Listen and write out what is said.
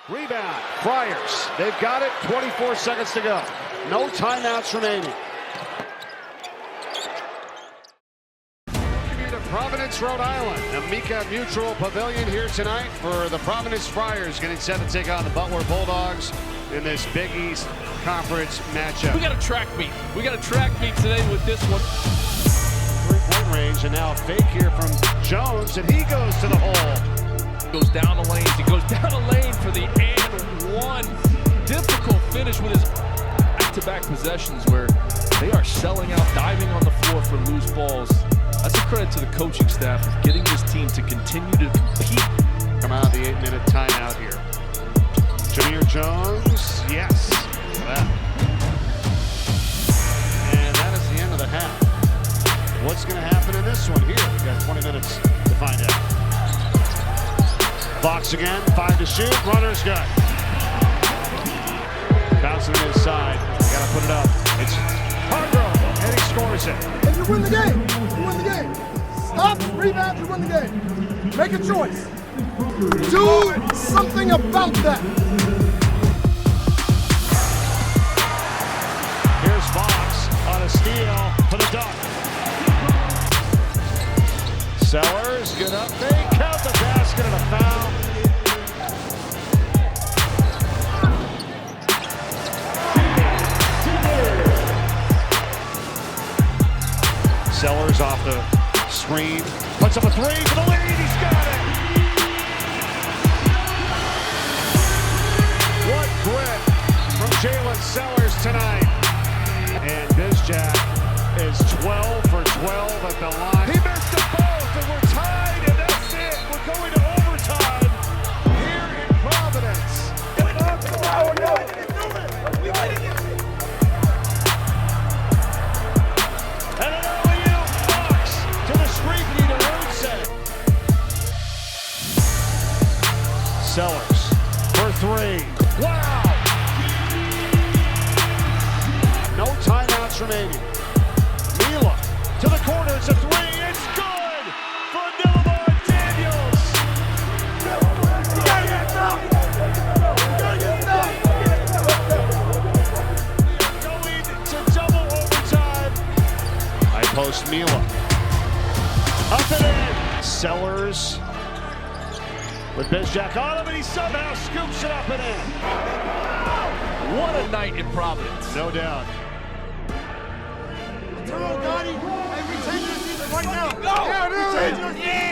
Rebound, Friars. They've got it, 24 seconds to go. No timeouts remaining. Providence, Rhode Island. Amica Mutual Pavilion here tonight for the Providence Friars, getting set to take on the Butler Bulldogs in this Big East Conference matchup. We got a track meet. We got a track meet today with this one. Three-point range, and now a fake here from Jones, and he goes to the hole. Goes down the lanes. He goes down the lane for the and one. Difficult finish with his back-to-back possessions where they are selling out, diving on the floor for loose balls. That's a credit to the coaching staff of getting this team to continue to compete. Come out of the 8-minute timeout here. Jameer Jones, yes. And that is the end of the half. What's going to happen in this one here? We've got 20 minutes to find out. Fox again, 5 to shoot, runner's good. Bouncing it inside, got to put it up. It's Hargrove, and he scores it. And you win the game. You win the game. Stop, rebound, you win the game. Make a choice. Do something about that. Here's Fox on a steal for the dunk. Sellers, good up. They count the basket and a foul. Sellers off the screen, puts up a three for the lead, he's got it! What grit from Jalen Sellers tonight. And Bizjack is 12 for 12 at the line. He missed them both, and we're tied, and that's it. We're going to overtime here in Providence. Sellers for three. Wow! No timeouts remaining. Mila to the corner. It's a three. It's good for Nilamar Daniels. You gotta get up. You gotta get up. Going to double overtime. I post Mila. Up and in. Sellers. With Bizjack on him, and he somehow scoops it up and in. What a night in Providence. No doubt. Turn on, Gotti. Hey, we take this right now. Go! Yeah, it is.